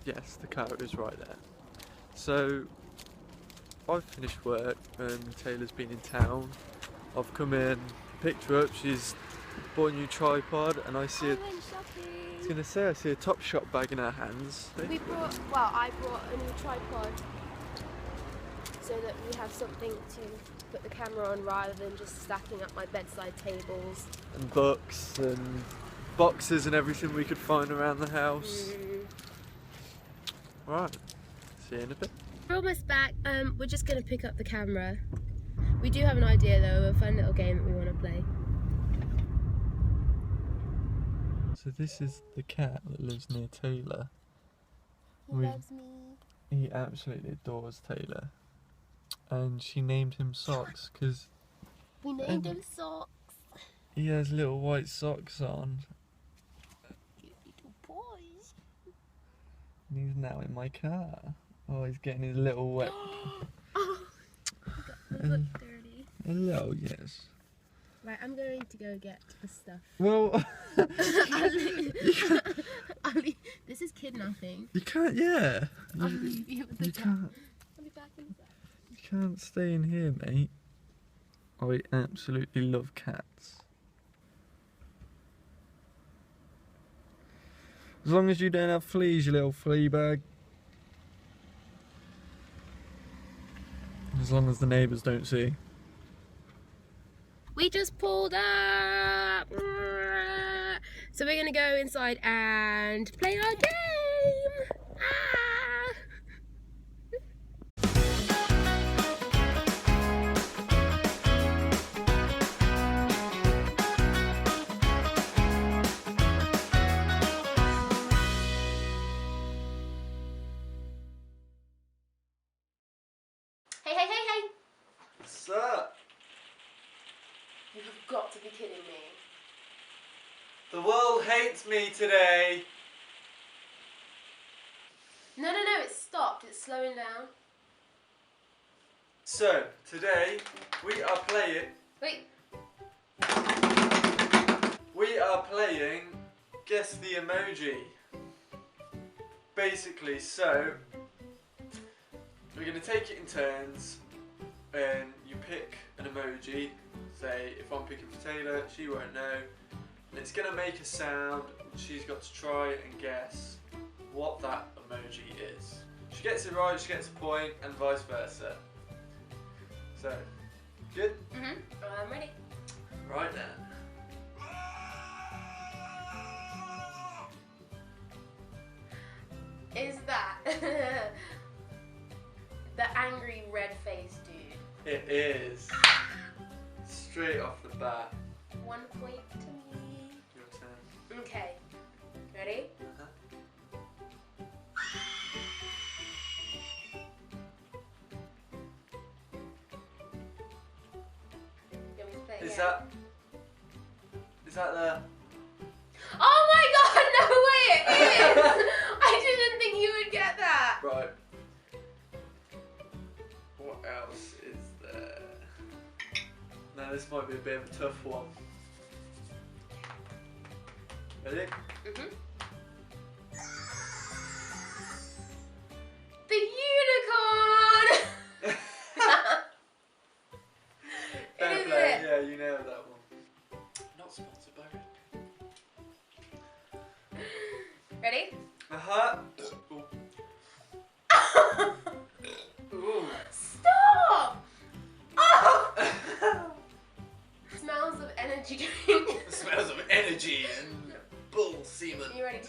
Yes, the car is right there. So, I've finished work and Taylor's been in town. I've come in, picked her up, she's bought a new tripod, and I see I went shopping. I was going to say, I see a Topshop bag in her hands. I brought a new tripod so that we have something to put the camera on rather than just stacking up my bedside tables. And books and boxes and everything we could find around the house. Right, see you in a bit. We're almost back. We're just going to pick up the camera. We do have an idea though, a fun little game that we want to play. So this is the cat that lives near Taylor. He loves me. He absolutely adores Taylor. And she named him Socks because We named him Socks. he has little white socks on. Cute little boys. And he's now in my car. Oh, he's getting his little wet. Oh, he got the foot dirty. Hello, yes. Right, I'm going to go get the stuff. Well, this is kidnapping. you can't, yeah. I'll leave you with the You cat. can't. I'll be back in a sec. You can't stay in here, mate. I absolutely love cats. As long as you don't have fleas, you little flea bag. As long as the neighbours don't see. We just pulled up! So we're gonna go inside and play our game! Ah! Hey, hey, hey, hey! What's up? You have got to be kidding me. The world hates me today. No, it's stopped. It's slowing down. So, today we are playing. Wait. We are playing Guess the Emoji. Basically, so we're going to take it in turns and you pick an emoji. Say, if I'm picking for Taylor, she won't know. And it's going to make a sound and she's got to try and guess what that emoji is. If she gets it right, she gets a point, and vice versa. So, good? I'm ready. Right then. Is that the angry red face dude? It is. Straight off the bat. 1 point to me. Your turn. Okay. Ready? You want me to play Is again? that the... Oh my god, no way it is! I didn't think you would get that. Right. What else is there? Now this might be a bit of a tough one. Ready? The unicorn! Fair Is play. it? Yeah, you nailed that one. Not sponsored by Red. Ready? Ooh. Ooh. Stop! Oh! Smells of energy drink. It smells of energy and bull semen. You ready?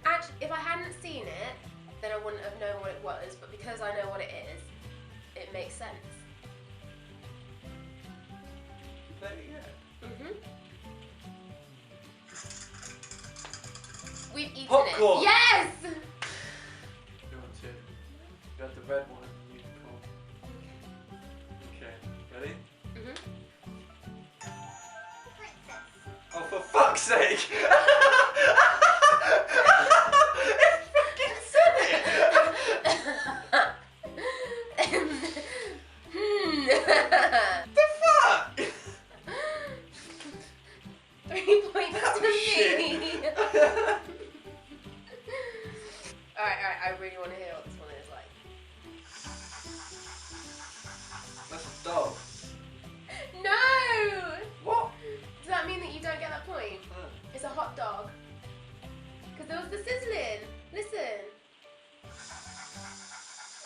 Actually, if I hadn't seen it, then I wouldn't have known what it was, but because I know what it is, it makes sense. There you go. We've eaten Popcorn. it. Yes! You want to? You got the red one and the unicorn. Okay, ready? Oh, for fuck's sake! It's fucking silly! The fuck? 3 points to me. Shit. Alright, I really want to hear what this one is like. That's a dog. No! What? Does that mean that you don't get that point? It's a hot dog. Because there was the sizzling. Listen.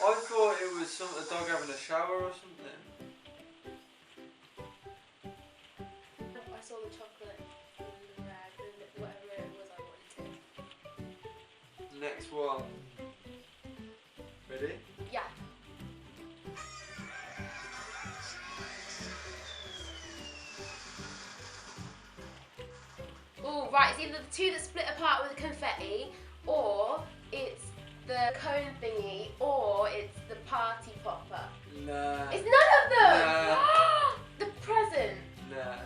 I thought it was a dog having a shower or something. I saw the chocolate and the red and whatever it was I wanted. Next one. Ready? Yeah. Oh, right, it's either the two that split apart with confetti, or it's the cone thingy, or it's the party popper. Nah. It's none of them! Nah. The present! Nah.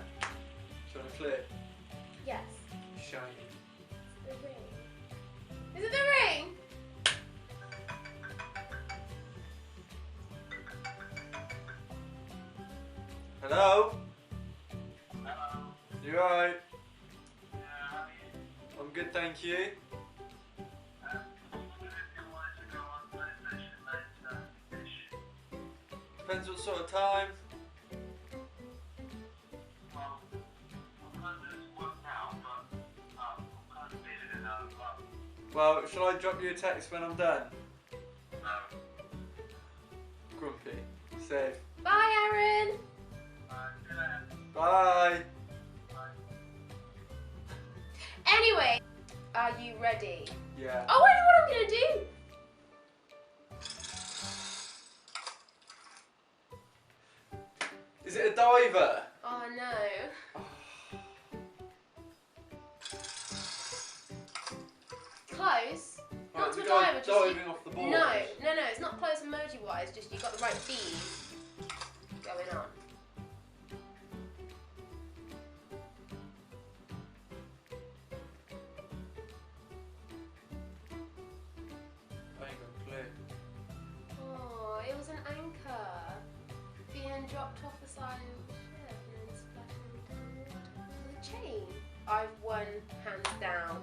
Do you want a clip? Yes. Shiny. The ring. Is it the ring? Hello? Hello. You alright? Yeah, how are you? I'm good, thank you. Depends what sort of time. Well, I'm kind of doing work now, but I'm kind of feeling it now as well. Well, shall I drop you a text when I'm done? No. Grumpy. Safe. Bye, Aaron! See you later. Bye. Bye. Anyway, are you ready? Yeah. Oh, I know what I'm gonna do! Is it a diver? Oh no. Close. Not to a diver, just diving off the board. No, it's not close emoji wise, just you got the right theme going on. I ain't got a clue. Oh, it was an anchor being dropped off the side of the ship and then splashing down the water with a chain. I've won hands down.